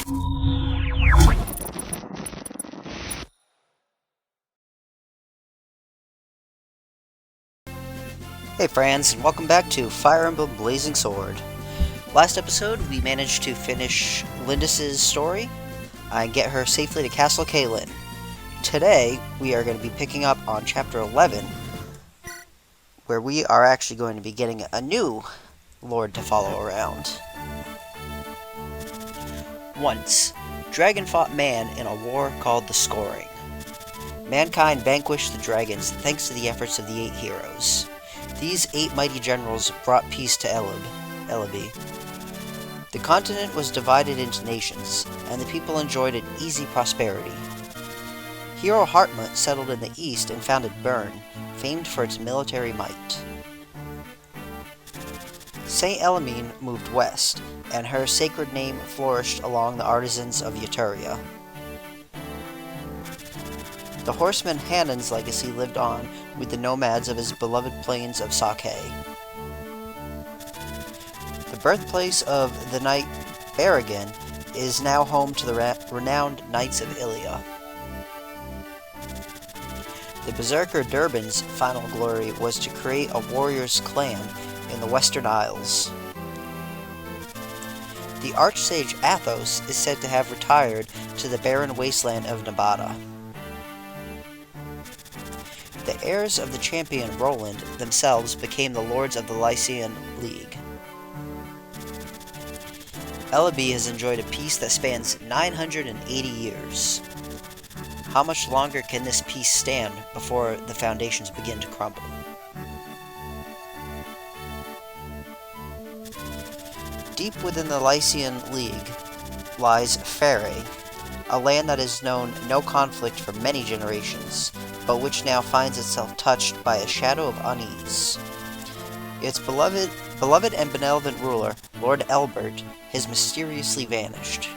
Hey friends, and welcome back to Fire Emblem Blazing Sword. Last episode, we managed to finish Lyndis' story and get her safely to Castle Caelin. Today, we are going to be picking up on Chapter 11, where we are actually going to be getting a new lord to follow around. Once, dragon fought man in a war called the Scoring. Mankind vanquished the dragons thanks to the efforts of the 8 heroes. These 8 mighty generals brought peace to Eliwood. The continent was divided into nations, and the people enjoyed an easy prosperity. Hero Hartmut settled in the east and founded Bern, famed for its military might. Saint Elimine moved west, and her sacred name flourished along the artisans of Yturia. The horseman Hanan's legacy lived on with the nomads of his beloved plains of Sake. The birthplace of the knight Berrigan is now home to the renowned Knights of Ilia. The berserker Durban's final glory was to create a warrior's clan in the Western Isles. The archsage Athos is said to have retired to the barren wasteland of Nabata. The heirs of the champion Roland themselves became the lords of the Lycian League. Eliwood has enjoyed a peace that spans 980 years. How much longer can this peace stand before the foundations begin to crumble? Deep within the Lycian League lies Pharae, a land that has known no conflict for many generations, but which now finds itself touched by a shadow of unease. Its beloved and benevolent ruler, Lord Elbert, has mysteriously vanished,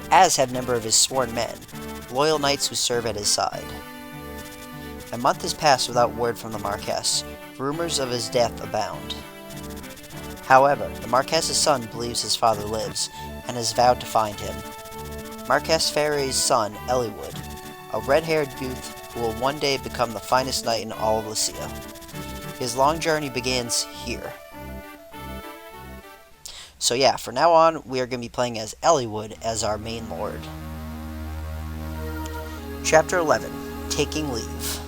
as have a number of his sworn men, loyal knights who serve at his side. A month has passed without word from the Marquess. Rumors of his death abound. However, the Marquess's son believes his father lives, and has vowed to find him. Marquess Pharae's son, Eliwood, a red-haired youth who will one day become the finest knight in all of Lycia. His long journey begins here. So yeah, from now on, we are going to be playing as Eliwood as our main lord. Chapter 11, Taking Leave.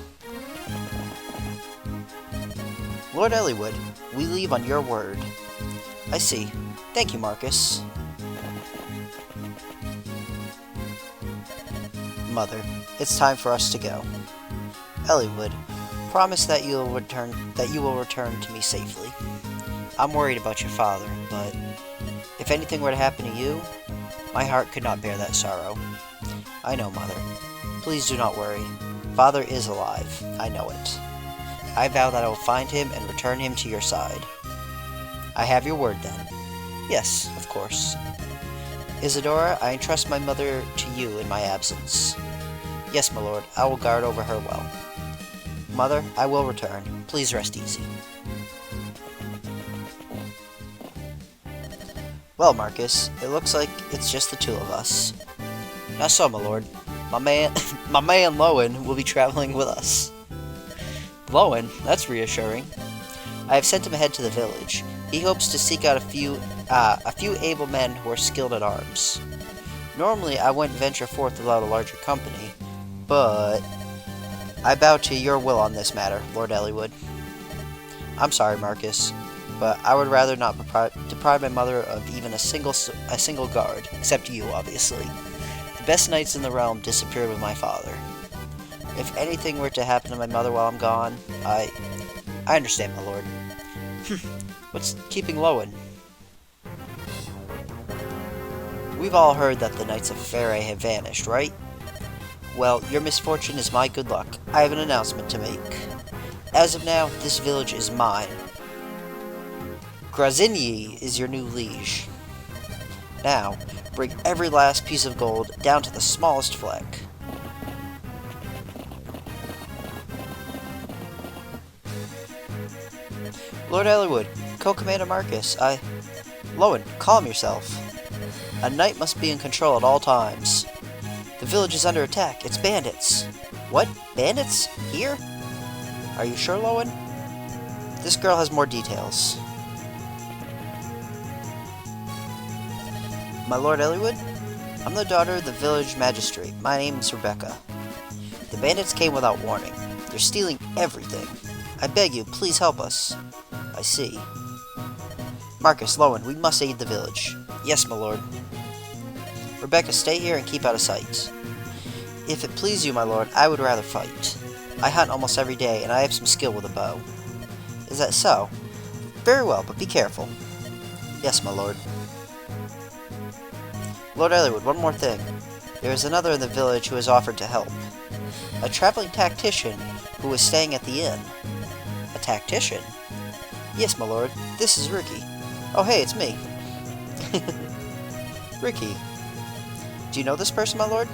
Lord Eliwood, we leave on your word. I see. Thank you, Marcus. Mother, it's time for us to go. Eliwood, promise that you will return to me safely. I'm worried about your father, but if anything were to happen to you, my heart could not bear that sorrow. I know, Mother. Please do not worry. Father is alive. I know it. I vow that I will find him and return him to your side. I have your word, then. Yes, of course. Isadora, I entrust my mother to you in my absence. Yes, my lord, I will guard over her well. Mother, I will return. Please rest easy. Well, Marcus, it looks like it's just the two of us. Not so, my lord. My man Lowen will be traveling with us. Lowen? That's reassuring. I have sent him ahead to the village. He hopes to seek out a few able men who are skilled at arms. Normally, I wouldn't venture forth without a larger company, but I bow to your will on this matter, Lord Eliwood. I'm sorry, Marcus, but I would rather not deprive my mother of even a single guard, except you, obviously. The best knights in the realm disappeared with my father. If anything were to happen to my mother while I'm gone, I understand, my lord. What's keeping Lowen? We've all heard that the Knights of Pharae have vanished, right? Well, your misfortune is my good luck. I have an announcement to make. As of now, this village is mine. Grazinyi is your new liege. Now, bring every last piece of gold down to the smallest fleck. Lord Eliwood, Co-Commander Marcus, Lowen, calm yourself. A knight must be in control at all times. The village is under attack. It's bandits. What? Bandits? Here? Are you sure, Lowen? This girl has more details. My lord Eliwood? I'm the daughter of the village magistrate. My name's Rebecca. The bandits came without warning. They're stealing everything. I beg you, please help us. I see. Marcus, Lowen, we must aid the village. Yes, my lord. Rebecca, stay here and keep out of sight. If it please you, my lord, I would rather fight. I hunt almost every day, and I have some skill with a bow. Is that so? Very well, but be careful. Yes, my lord. Lord Eliwood, one more thing. There is another in the village who has offered to help. A traveling tactician who is staying at the inn. A tactician? Yes, my lord. This is Ricky. Oh, hey, it's me. Ricky. Do you know this person, my lord?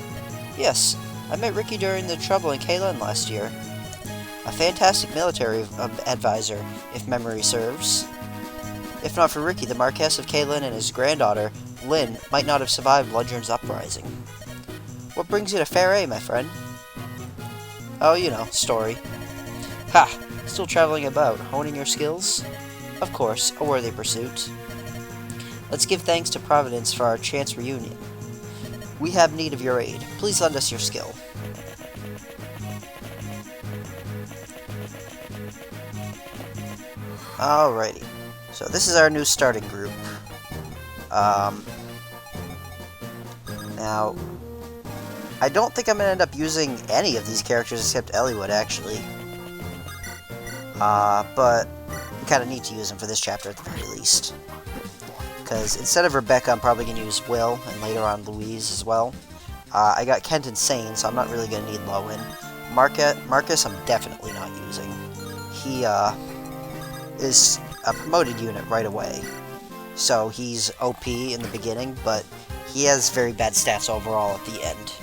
Yes, I met Ricky during the trouble in Kalen last year. A fantastic military advisor, if memory serves. If not for Ricky, the Marquess of Kalen and his granddaughter, Lynn, might not have survived Ludgern's uprising. What brings you to Pharae, my friend? Oh, you know, story. Ha! Still traveling about, honing your skills? Of course, a worthy pursuit. Let's give thanks to Providence for our chance reunion. We have need of your aid. Please lend us your skill. Alrighty. So this is our new starting group. Now, I don't think I'm going to end up using any of these characters except Eliwood, actually. But we kind of need to use them for this chapter at the very least. Because instead of Rebecca, I'm probably going to use Will, and later on Louise as well. I got Kent and Sane, so I'm not really going to need Lowen. Marcus, I'm definitely not using. He is a promoted unit right away. So he's OP in the beginning, but he has very bad stats overall at the end.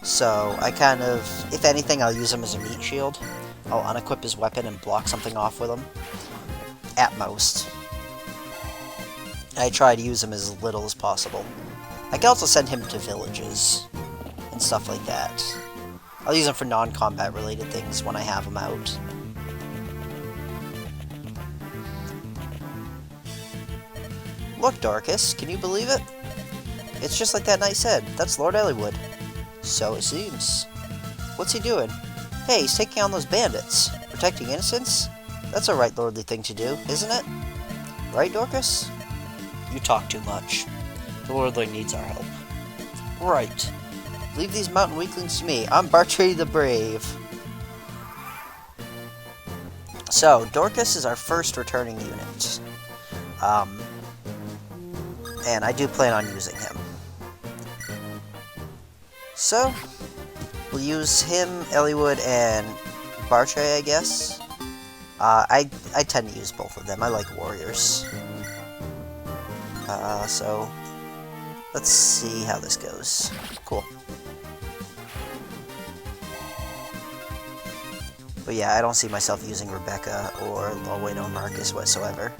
So I kind of, if anything, I'll use him as a meat shield. I'll unequip his weapon and block something off with him. At most. I try to use him as little as possible. I can also send him to villages and stuff like that. I'll use him for non-combat related things when I have him out. Look, Dorcas, can you believe it? It's just like that knight said. That's Lord Eliwood. So it seems. What's he doing? Hey, he's taking on those bandits. Protecting innocents? That's a right lordly thing to do, isn't it? Right, Dorcas? You talk too much. The lordling needs our help. Right. Leave these mountain weaklings to me. I'm Bartray the Brave. So, Dorcas is our first returning unit. And I do plan on using him. So, we'll use him, Eliwood, and Bartray, I guess. I tend to use both of them. I like warriors. So, let's see how this goes. Cool. But yeah, I don't see myself using Rebecca or Lowen or Marcus whatsoever.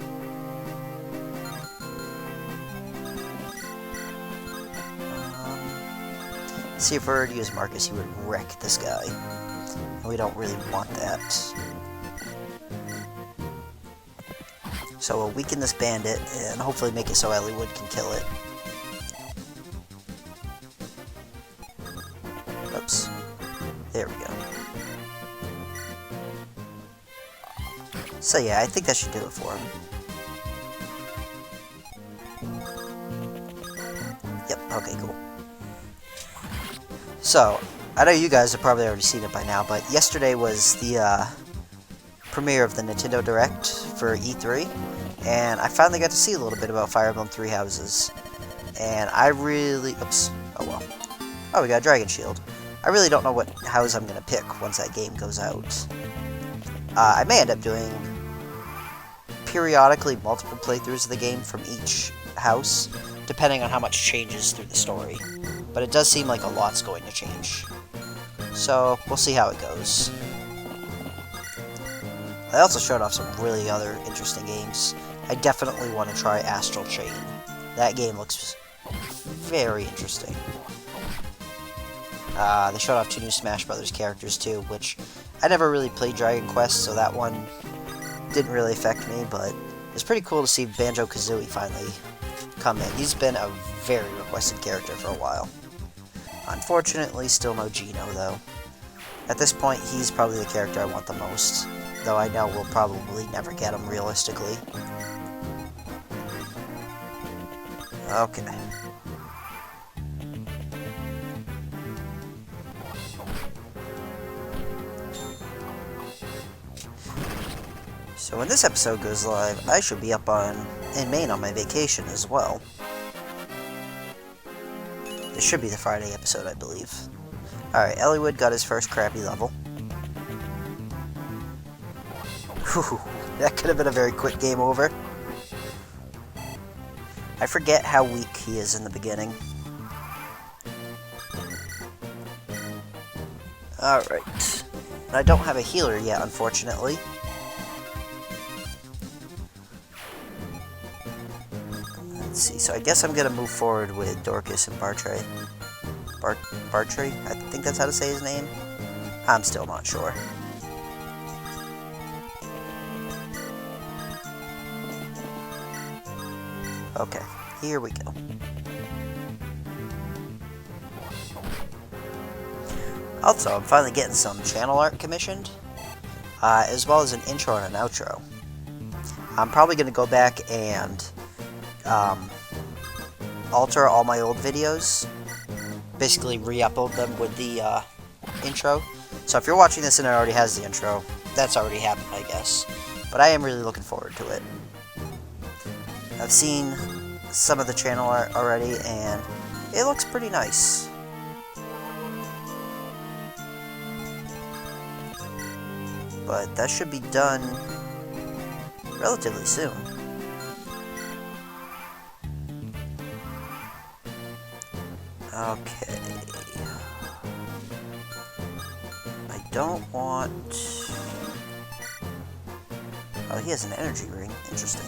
See, if we were to use Marcus, he would wreck this guy. And we don't really want that. So we'll weaken this bandit, and hopefully make it so Eliwood can kill it. Oops. There we go. So yeah, I think that should do it for him. Yep, okay, cool. So, I know you guys have probably already seen it by now, but yesterday was the premiere of the Nintendo Direct for E3, and I finally got to see a little bit about Fire Emblem Three Houses. And I really... Oops. Oh well. Oh, we got a Dragon Shield. I really don't know what house I'm going to pick once that game goes out. I may end up doing periodically multiple playthroughs of the game from each house, depending on how much changes through the story. But it does seem like a lot's going to change. So, we'll see how it goes. I also showed off some really other interesting games. I definitely want to try Astral Chain. That game looks very interesting. They showed off 2 new Smash Brothers characters too, which I never really played Dragon Quest, so that one didn't really affect me, but it's pretty cool to see Banjo-Kazooie finally come in. He's been a very requested character for a while. Unfortunately, still no Geno, though. At this point, he's probably the character I want the most, though I know we'll probably never get him realistically. Okay. So when this episode goes live, I should be up in Maine on my vacation as well. This should be the Friday episode, I believe. Alright, Eliwood got his first crappy level. Whew, that could have been a very quick game over. I forget how weak he is in the beginning. Alright. I don't have a healer yet, unfortunately. Let's see, so I guess I'm gonna move forward with Dorcas and Bartray. Bartray? I think that's how to say his name. I'm still not sure. Okay, here we go. Also, I'm finally getting some channel art commissioned, as well as an intro and an outro. I'm probably going to go back and alter all my old videos, basically re-upload them with the intro. So if you're watching this and it already has the intro, that's already happened, I guess. But I am really looking forward to it. I've seen some of the channel art already, and it looks pretty nice. But that should be done relatively soon. Okay. I don't want... Oh, he has an energy ring. Interesting.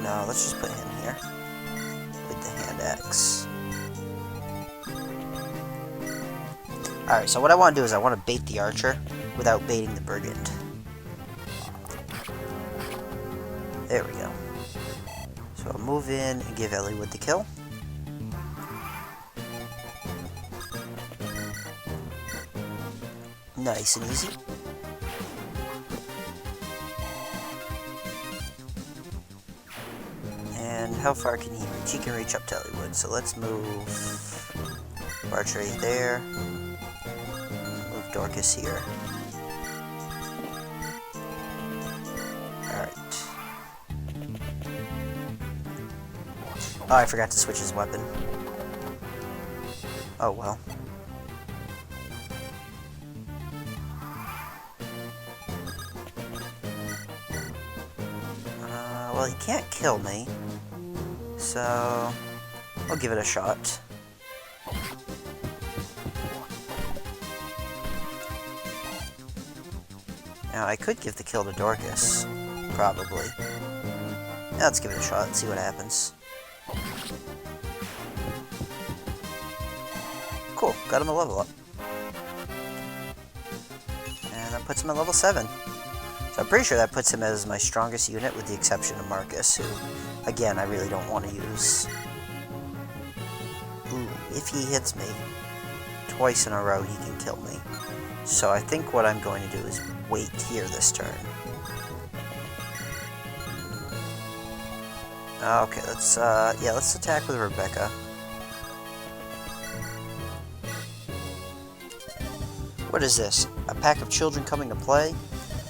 No, let's just put him here with the hand axe. Alright, so what I want to do is I want to bait the archer without baiting the brigand. There we go. So I'll move in and give Eliwood the kill. Nice and easy. And how far can he reach? He can reach up to Eliwood, so let's move Bartray there. Move Dorcas here. Alright. Oh, I forgot to switch his weapon. Oh well. Well, he can't kill me, so I'll give it a shot. Now, I could give the kill to Dorcas, probably. Now, let's give it a shot and see what happens. Cool, got him a level up. And that puts him at level 7. So I'm pretty sure that puts him as my strongest unit, with the exception of Marcus, who, again, I really don't want to use. Ooh, if he hits me twice in a row, he can kill me. So I think what I'm going to do is wait here this turn. Okay, let's attack with Rebecca. What is this? A pack of children coming to play?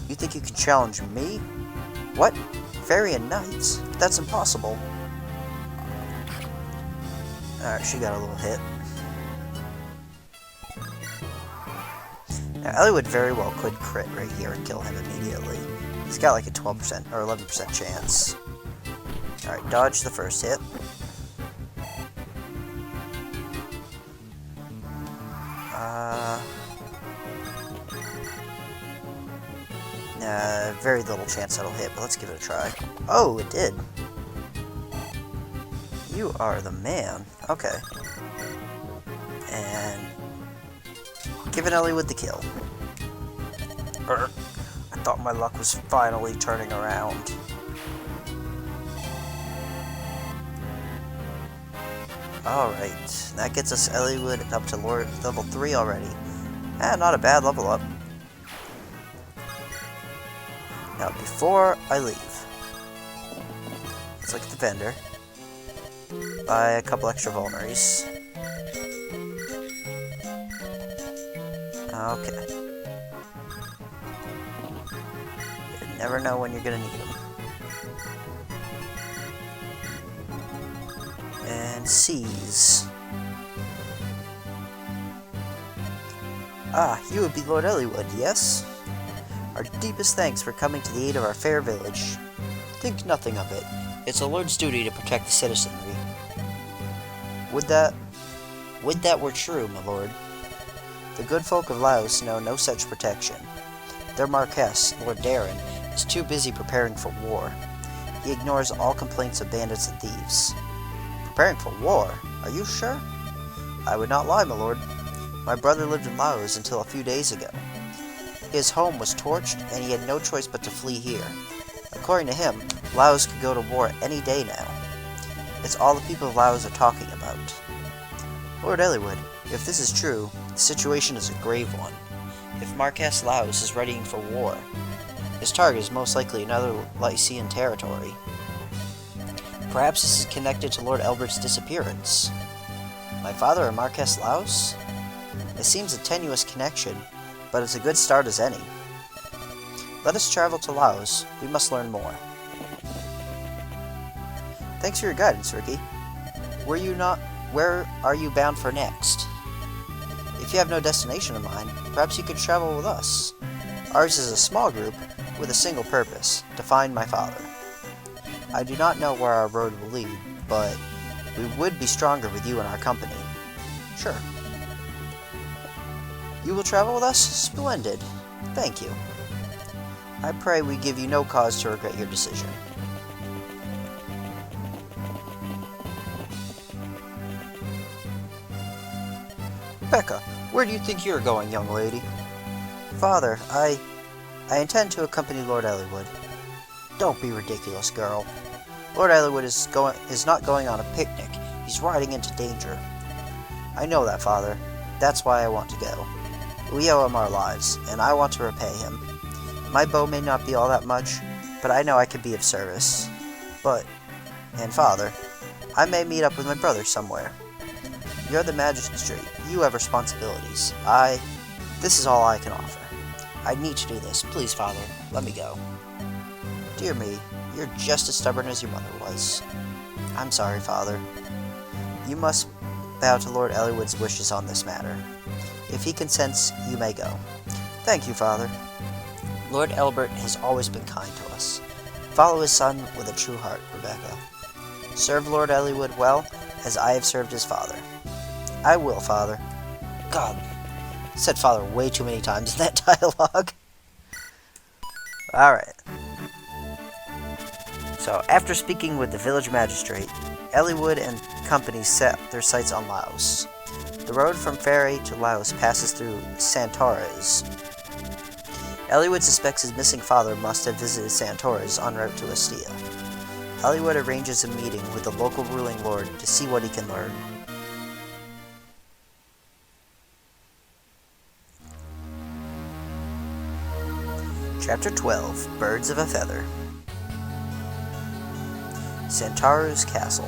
You think you can challenge me? What? Fairy and Knights? That's impossible. Alright, she got a little hit. Now, Eliwood very well could crit right here and kill him immediately. He's got like a 12% or 11% chance. Alright, dodge the first hit. Very little chance that'll hit, but let's give it a try. Oh, it did. You are the man. Okay. And giving Eliwood the kill. I thought my luck was finally turning around. Alright, that gets us Eliwood up to level 3 already. Not a bad level up. Now, before I leave, let's look at the vendor. Buy a couple extra vulneries. Okay. You never know when you're gonna need them. And seize. Ah, you would be Lord Eliwood, yes? Our deepest thanks for coming to the aid of our fair village. Think nothing of it. It's a lord's duty to protect the citizenry. Would that were true, my lord. The good folk of Laos know no such protection. Their Marquess, Lord Darren, is too busy preparing for war. He ignores all complaints of bandits and thieves. Preparing for war? Are you sure? I would not lie, my lord. My brother lived in Laos until a few days ago. His home was torched, and he had no choice but to flee here. According to him, Laos could go to war any day now. It's all the people of Laos are talking about. Lord Eliwood, if this is true, the situation is a grave one. If Marquess Laos is readying for war, his target is most likely another Lycian territory. Perhaps this is connected to Lord Elbert's disappearance. My father and Marquess Laos? It seems a tenuous connection, but it's a good start as any. Let us travel to Laos. We must learn more. Thanks for your guidance, Ricky. Where are you bound for next? If you have no destination in mind, perhaps you could travel with us. Ours is a small group with a single purpose, to find my father. I do not know where our road will lead, but we would be stronger with you in our company. Sure. You will travel with us? Splendid. Thank you. I pray we give you no cause to regret your decision. Rebecca, where do you think you're going, young lady? Father, I intend to accompany Lord Eliwood. Don't be ridiculous, girl. Lord Eliwood is not going on a picnic. He's riding into danger. I know that, Father. That's why I want to go. We owe him our lives, and I want to repay him. My bow may not be all that much, but I know I can be of service. And Father, I may meet up with my brother somewhere. You're the magistrate. You have responsibilities. This is all I can offer. I need to do this. Please, Father, let me go. Dear me, you're just as stubborn as your mother was. I'm sorry, Father. You must bow to Lord Eliwood's wishes on this matter. If he consents, you may go. Thank you, Father. Lord Elbert has always been kind to us. Follow his son with a true heart, Rebecca. Serve Lord Eliwood well, as I have served his father. I will, Father. God, I said Father way too many times in that dialogue. Alright. So, after speaking with the village magistrate, Eliwood and company set their sights on Laos. The road from Pharae to Laos passes through Santoras. Eliwood suspects his missing father must have visited Santoras en route to Estia. Eliwood arranges a meeting with the local ruling lord to see what he can learn. Chapter 12, Birds of a Feather. Santaru's Castle.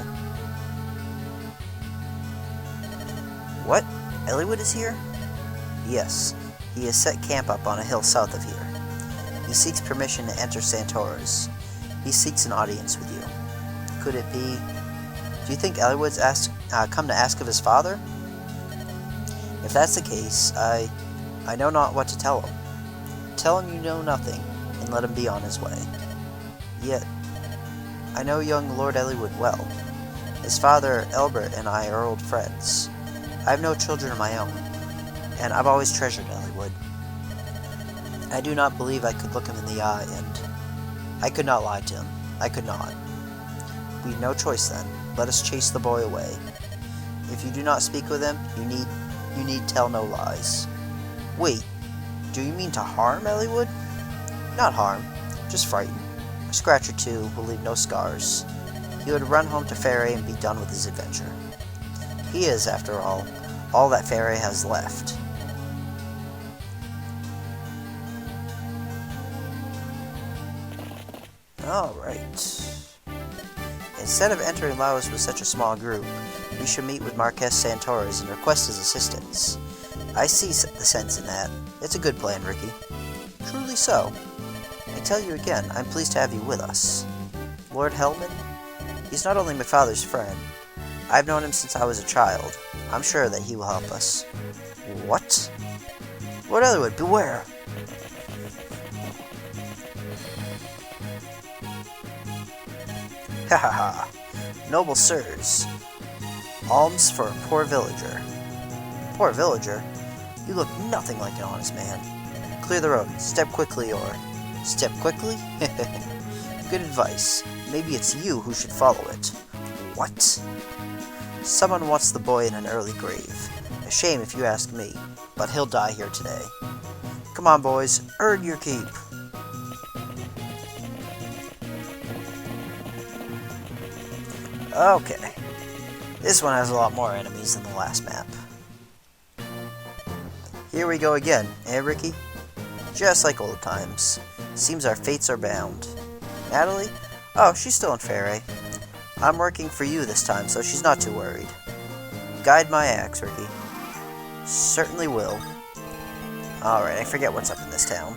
What? Eliwood is here? Yes, he has set camp up on a hill south of here. He seeks permission to enter Santoras. He seeks an audience with you. Could it be... Do you think Eliwood's come to ask of his father? If that's the case, I know not what to tell him. Tell him you know nothing, and let him be on his way. Yet, I know young Lord Eliwood well. His father, Elbert, and I are old friends. I have no children of my own, and I've always treasured Eliwood. I do not believe I could look him in the eye, and I could not lie to him. I could not. We have no choice then. Let us chase the boy away. If you do not speak with him, you need tell no lies. Wait, do you mean to harm Eliwood? Not harm, just frighten. A scratch or two will leave no scars. He would run home to Pharae and be done with his adventure. He is, after all that Pharae has left. Alright. Instead of entering Laos with such a small group, we should meet with Marquess Santoris and request his assistance. I see the sense in that. It's a good plan, Ricky. Truly so. I tell you again, I'm pleased to have you with us. Lord Hellman? He's not only my father's friend. I've known him since I was a child. I'm sure that he will help us. What? Lord Eliwood, beware! Ha ha ha! Noble sirs. Alms for a poor villager. Poor villager? You look nothing like an honest man. Clear the road. Step quickly, or... Step quickly? Good advice. Maybe it's you who should follow it. What? Someone wants the boy in an early grave. A shame if you ask me, but he'll die here today. Come on, boys. Earn your keep. Okay. This one has a lot more enemies than the last map. Here we go again, eh, Ricky? Just like old times. Seems our fates are bound. Natalie? Oh, she's still in Pharae. I'm working for you this time, so she's not too worried. Guide my axe, Ricky. Certainly will. Alright, I forget what's up in this town.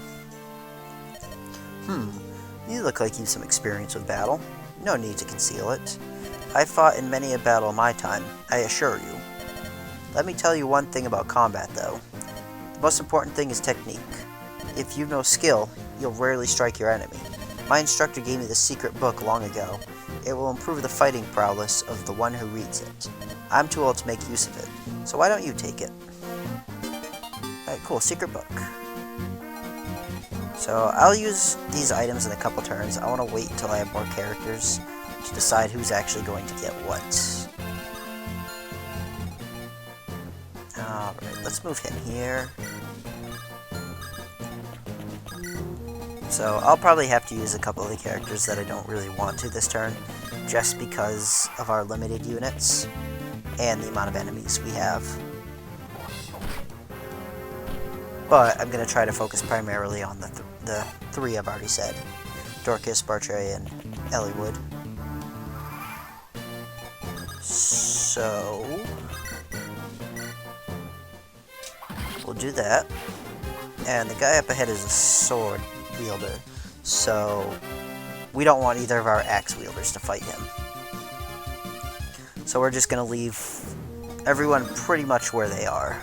You look like you've some experience with battle. No need to conceal it. I've fought in many a battle in my time, I assure you. Let me tell you one thing about combat, though. The most important thing is technique. If you've no skill, you'll rarely strike your enemy. My instructor gave me this secret book long ago. It will improve the fighting prowess of the one who reads it. I'm too old to make use of it, so why don't you take it? Alright, cool, secret book. So, I'll use these items in a couple turns. I want to wait until I have more characters to decide who's actually going to get what. Alright, let's move him here. So, I'll probably have to use a couple of the characters that I don't really want to this turn, just because of our limited units and the amount of enemies we have. But I'm going to try to focus primarily on the three I've already said. Dorcas, Bartray, and Eliwood. So... we'll do that. And the guy up ahead is a sword wielder, so we don't want either of our axe wielders to fight him. So we're just going to leave everyone pretty much where they are.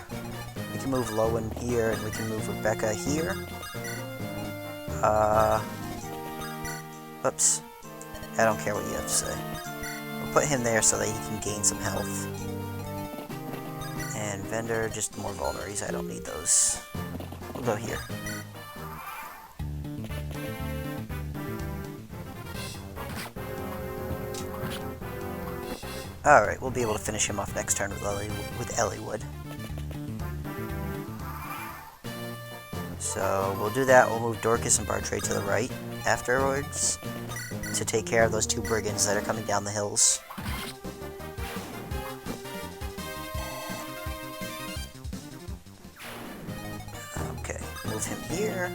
We can move Lowen here, and we can move Rebecca here. Oops. I don't care what you have to say. We'll put him there so that he can gain some health. And Vendor, just more vulneraries. I don't need those. We'll go here. Alright, we'll be able to finish him off next turn with Eliwood. So, we'll do that. We'll move Dorcas and Bartray to the right afterwards to take care of those two brigands that are coming down the hills. Okay, move him here.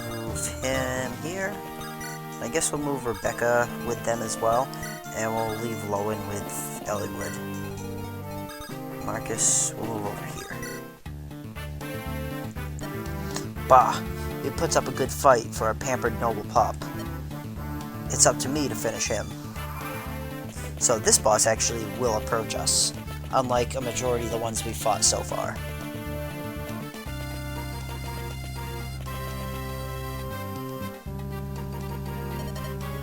Move him here. I guess we'll move Rebecca with them as well. And we'll leave Lowen with Eliwood. Marcus, we'll move over here. Bah! It puts up a good fight for a pampered noble pup. It's up to me to finish him. So this boss actually will approach us, unlike a majority of the ones we've fought so far.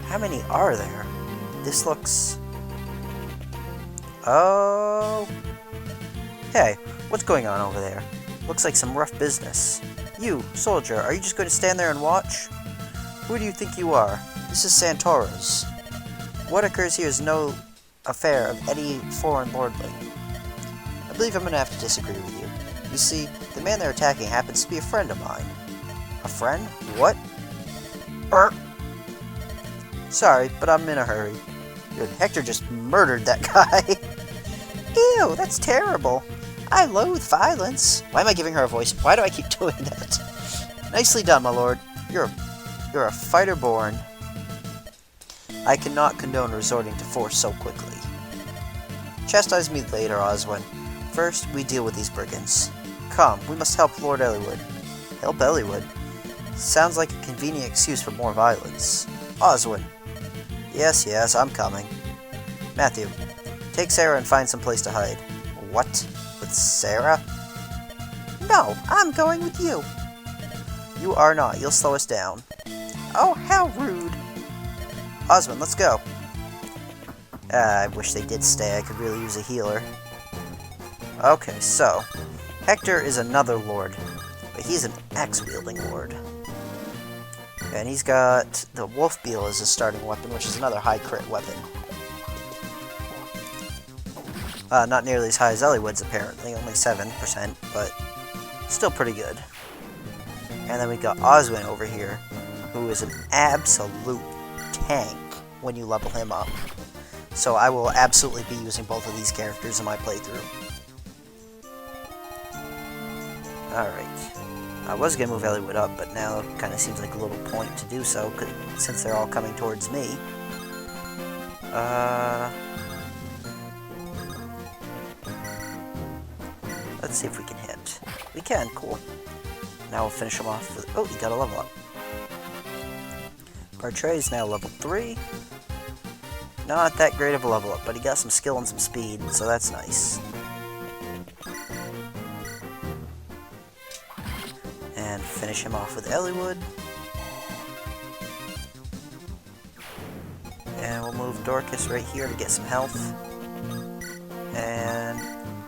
How many are there? This looks... Oh... Hey, what's going on over there? Looks like some rough business. You, soldier, are you just going to stand there and watch? Who do you think you are? This is Santoro's. What occurs here is no affair of any foreign lordling. I believe I'm going to have to disagree with you. You see, the man they're attacking happens to be a friend of mine. A friend? What? Sorry, but I'm in a hurry. Dude, Hector just murdered that guy. Ew, that's terrible. I loathe violence. Why am I giving her a voice? Why do I keep doing that? Nicely done, my lord. You're a fighter born. I cannot condone resorting to force so quickly. Chastise me later, Oswin. First, we deal with these brigands. Come, we must help Lord Eliwood. Help Eliwood? Sounds like a convenient excuse for more violence. Oswin. Yes, I'm coming. Matthew, take Sarah and find some place to hide. What? With Sarah? No, I'm going with you. You are not. You'll slow us down. Oh, how rude. Osmond, let's go. I wish they did stay. I could really use a healer. Okay, so Hector is another lord, but he's an axe-wielding lord. And he's got the Wolf Beetle as his starting weapon, which is another high crit weapon. Not nearly as high as Eliwood's, apparently, only 7%, but still pretty good. And then we got Oswin over here, who is an absolute tank when you level him up. So I will absolutely be using both of these characters in my playthrough. Alright. I was going to move Eliwood up, but now it kind of seems like a little point to do so, since they're all coming towards me. Let's see if we can hit. We can, cool. Now we'll finish him off with... Oh, he got a level up. Bartray is now level 3. Not that great of a level up, but he got some skill and some speed, so that's nice. And finish him off with Eliwood. And we'll move Dorcas right here to get some health. And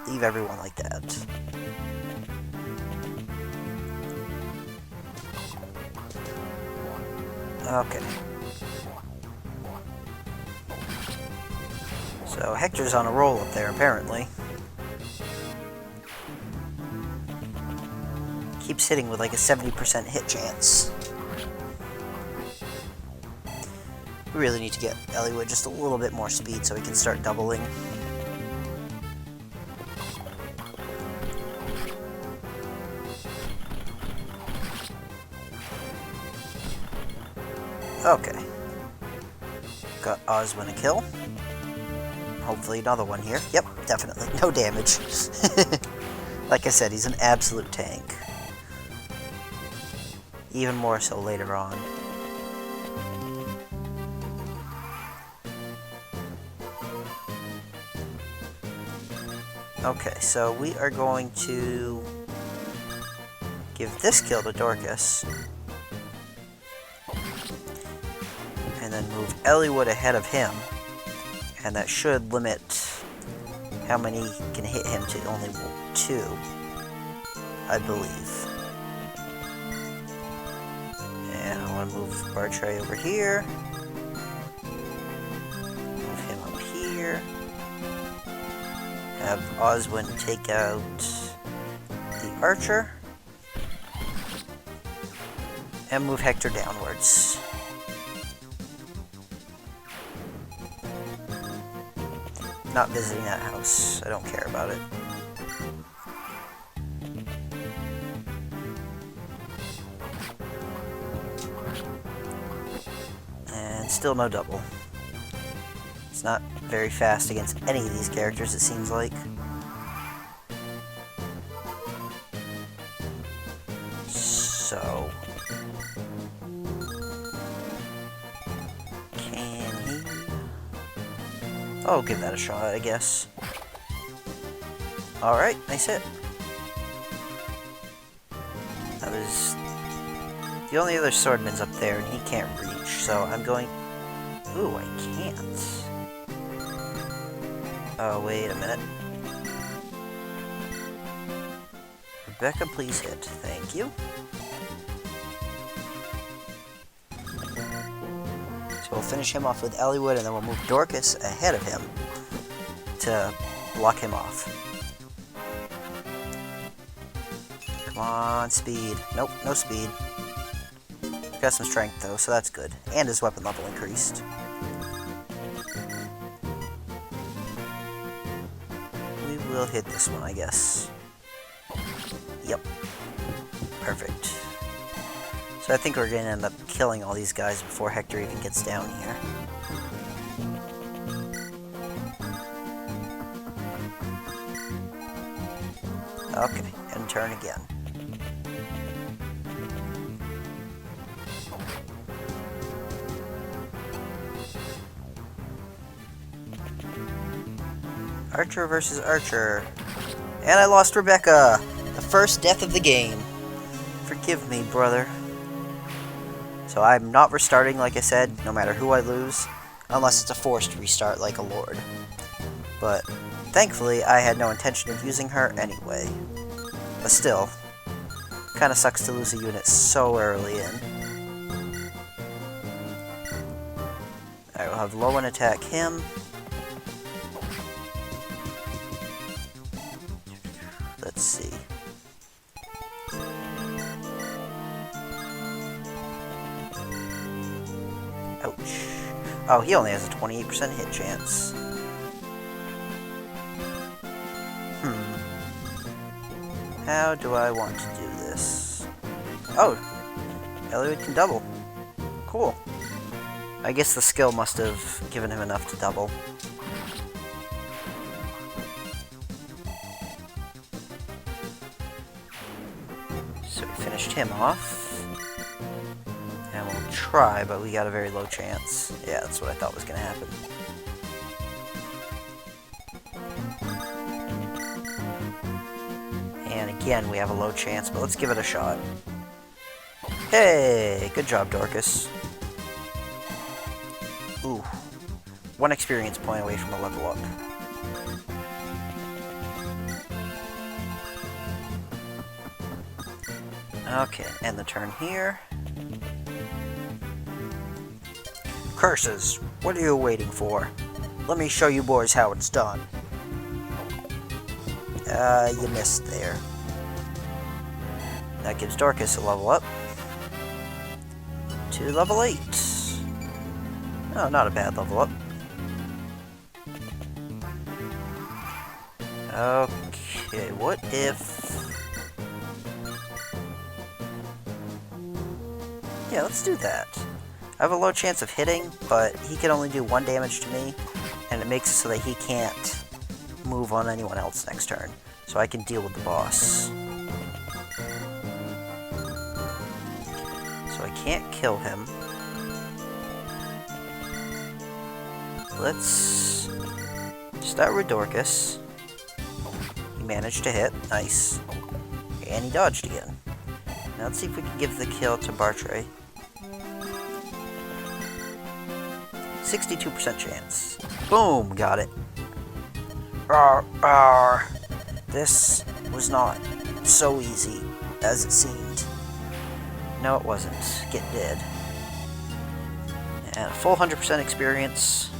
leave everyone like that. Okay. So Hector's on a roll up there, apparently. Keeps hitting with like a 70% hit chance. We really need to get Eliwood just a little bit more speed so he can start doubling. Okay. Got Oswin a kill. Hopefully another one here. Yep, definitely. No damage. Like I said, he's an absolute tank. Even more so later on. Okay, so we are going to give this kill to Dorcas. And then move Eliwood ahead of him. And that should limit how many can hit him to only 2, I believe. And I want to move Bartray over here. Move him up here. Have Oswin take out the archer. And move Hector downwards. Not visiting that house. I don't care about it. And still no double. It's not very fast against any of these characters, it seems like. So... I'll give that a shot, I guess. Alright, nice hit. That was... The only other swordman's up there, and he can't reach, so I'm going... Ooh, I can't. Oh, wait a minute. Rebecca, please hit. Thank you. So we'll finish him off with Eliwood, and then we'll move Dorcas ahead of him to block him off. Come on, speed. Nope, no speed. Got some strength, though, so that's good. And his weapon level increased. We will hit this one, I guess. Yep. Perfect. So I think we're going to end up killing all these guys before Hector even gets down here. Okay, and turn again. Archer versus Archer. And I lost Rebecca! The first death of the game. Forgive me, brother. So I'm not restarting, like I said, no matter who I lose, unless it's a forced restart like a Lord. But thankfully, I had no intention of using her anyway. But still, kinda sucks to lose a unit so early in. Alright, we'll have Lowen attack him. Let's see. Ouch. Oh, he only has a 28% hit chance. How do I want to do this? Oh! Eliwood can double. Cool. I guess the skill must have given him enough to double. So we finished him off. And we'll try, but we got a very low chance. Yeah, that's what I thought was going to happen. And again, we have a low chance, but let's give it a shot. Hey! Good job, Dorcas. Ooh. 1 experience point away from a level up. Okay, end the turn here. Curses! What are you waiting for? Let me show you boys how it's done. You missed there. That gives Dorcas a level up. To level 8. Oh, not a bad level up. Okay, what if... Yeah, let's do that. I have a low chance of hitting, but he can only do 1 damage to me, and it makes it so that he can't move on anyone else next turn. So I can deal with the boss. So I can't kill him. Let's start with Dorcas. He managed to hit. Nice. And he dodged again. Now let's see if we can give the kill to Bartray. 62% chance. Boom! Got it. This was not so easy as it seemed. No, it wasn't. Get dead. And a full 100% experience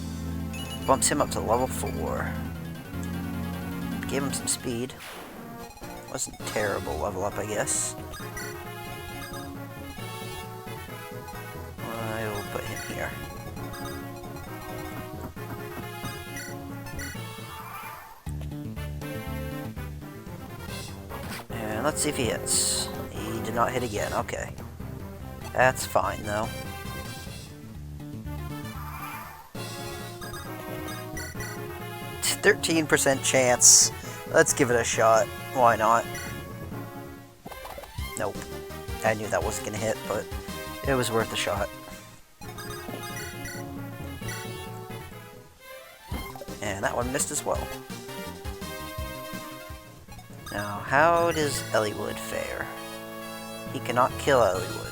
bumps him up to level 4. Gave him some speed. Wasn't terrible level up, I guess. I will put him here. And let's see if he hits. He did not hit again. Okay. That's fine, though. It's 13% chance. Let's give it a shot. Why not? Nope. I knew that wasn't going to hit, but it was worth a shot. And that one missed as well. Now, how does Eliwood fare? He cannot kill Eliwood.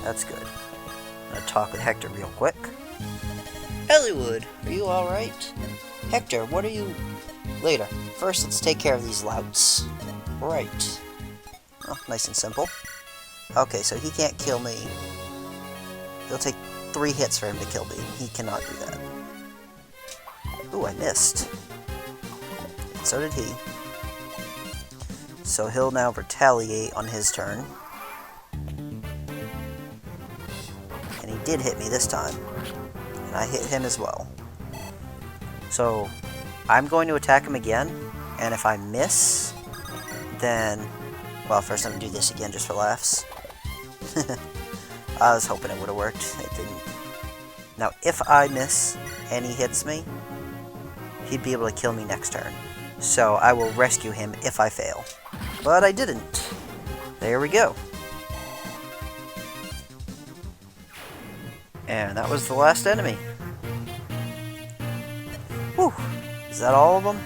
That's good. I'm gonna talk with Hector real quick. Eliwood, are you alright? Hector, what are you... Later. First, let's take care of these louts. Right. Oh, nice and simple. Okay, so he can't kill me. He'll take 3 hits for him to kill me. He cannot do that. Ooh, I missed. So did he. So he'll now retaliate on his turn. And he did hit me this time. And I hit him as well. So I'm going to attack him again. And if I miss, then... Well, first I'm going to do this again just for laughs. I was hoping it would have worked. It didn't. Now, if I miss and he hits me, he'd be able to kill me next turn. So I will rescue him if I fail. But I didn't. There we go. And that was the last enemy. Whew. Is that all of them?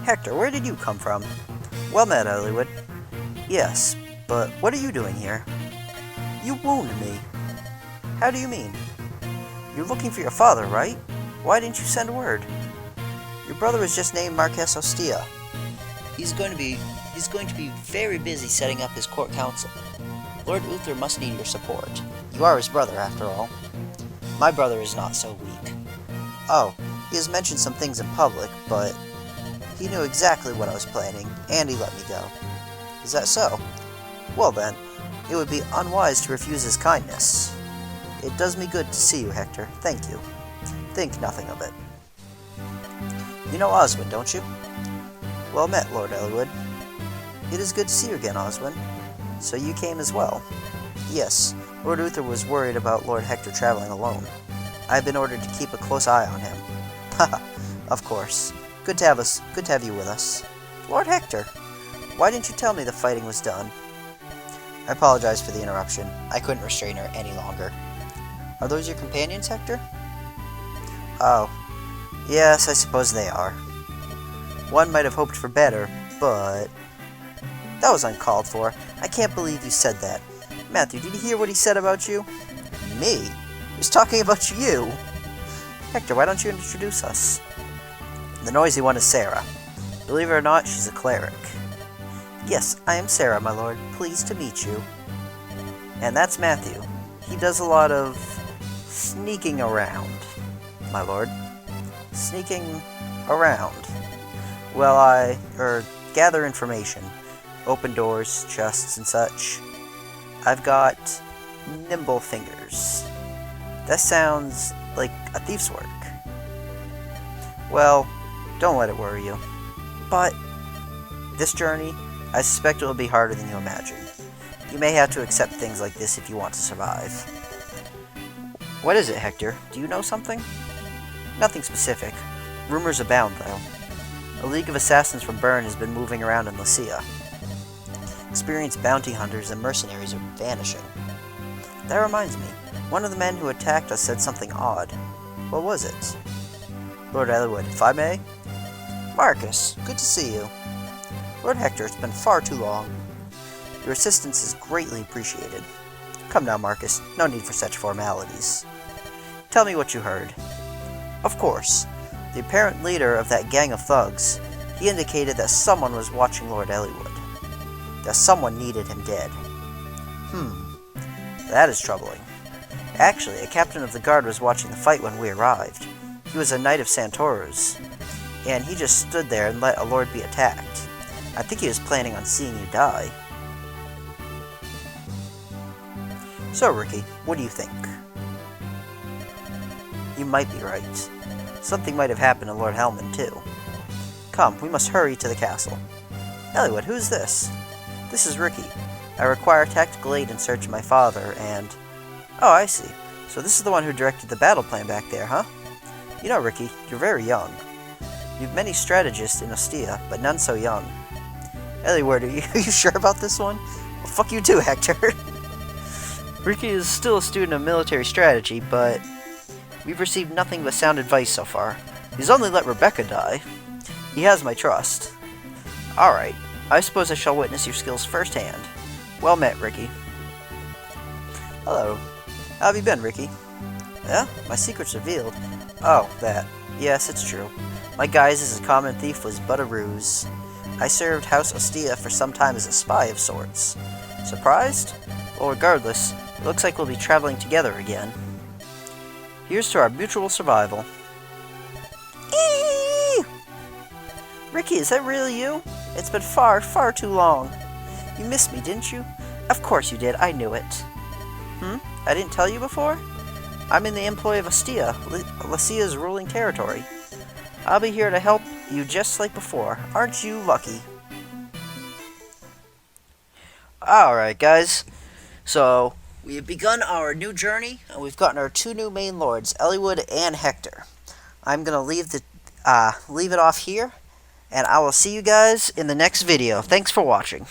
Hector, where did you come from? Well met, Eliwood. Yes, but what are you doing here? You wounded me. How do you mean? You're looking for your father, right? Why didn't you send word? Your brother was just named Marquess of Pharae. He's going to be very busy setting up his court council. Lord Uther must need your support. You are his brother, after all. My brother is not so weak. Oh, he has mentioned some things in public, but he knew exactly what I was planning, and he let me go. Is that so? Well then, it would be unwise to refuse his kindness. It does me good to see you, Hector. Thank you. Think nothing of it. You know Oswin, don't you? Well met, Lord Eliwood. It is good to see you again, Oswin. So you came as well? Yes, Lord Uther was worried about Lord Hector traveling alone. I have been ordered to keep a close eye on him. Haha, of course. Good to have you with us. Lord Hector, why didn't you tell me the fighting was done? I apologize for the interruption. I couldn't restrain her any longer. Are those your companions, Hector? Oh, yes, I suppose they are. One might have hoped for better, but... That was uncalled for. I can't believe you said that. Matthew, did you hear what he said about you? Me? He was talking about you. Hector, why don't you introduce us? The noisy one is Sarah. Believe it or not, she's a cleric. Yes, I am Sarah, my lord. Pleased to meet you. And that's Matthew. He does a lot of sneaking around, my lord. Sneaking around. Well, gather information. Open doors, chests, and such. I've got nimble fingers. That sounds like a thief's work. Well, don't let it worry you. But this journey, I suspect it will be harder than you imagine. You may have to accept things like this if you want to survive. What is it, Hector? Do you know something? Nothing specific. Rumors abound, though. A league of assassins from Bern has been moving around in Lycia. Experienced bounty hunters and mercenaries are vanishing. That reminds me, one of the men who attacked us said something odd. What was it? Lord Eliwood, if I may? Marcus, good to see you. Lord Hector, it's been far too long. Your assistance is greatly appreciated. Come now, Marcus, no need for such formalities. Tell me what you heard. Of course. The apparent leader of that gang of thugs, he indicated that someone was watching Lord Eliwood. That someone needed him dead. That is troubling. Actually, a captain of the guard was watching the fight when we arrived. He was a knight of Santoros, and he just stood there and let a lord be attacked. I think he was planning on seeing you die. So, Ricky, what do you think? You might be right. Something might have happened to Lord Helman, too. Come, we must hurry to the castle. Eliwood, who's this? This is Ricky. I require tactical aid in search of my father, and... Oh, I see. So this is the one who directed the battle plan back there, huh? You know, Ricky, you're very young. You've many strategists in Ostia, but none so young. Eliwood, are you sure about this one? Well, fuck you too, Hector. Ricky is still a student of military strategy, but we've received nothing but sound advice so far. He's only let Rebecca die. He has my trust. Alright, I suppose I shall witness your skills firsthand. Well met, Ricky. Hello. How have you been, Ricky? Yeah, my secret's revealed. Oh, that. Yes, it's true. My guise as a common thief was but a ruse. I served House Ostia for some time as a spy of sorts. Surprised? Well, regardless, it looks like we'll be traveling together again. Here's to our mutual survival. Eee! Ricky, is that really you? It's been far, far too long. You missed me, didn't you? Of course you did, I knew it. I didn't tell you before? I'm in the employ of Astia, Lycia's ruling territory. I'll be here to help you just like before. Aren't you lucky? Alright, guys. So, we have begun our new journey, and we've gotten our 2 new main lords, Eliwood and Hector. I'm going to leave it off here, and I will see you guys in the next video. Thanks for watching.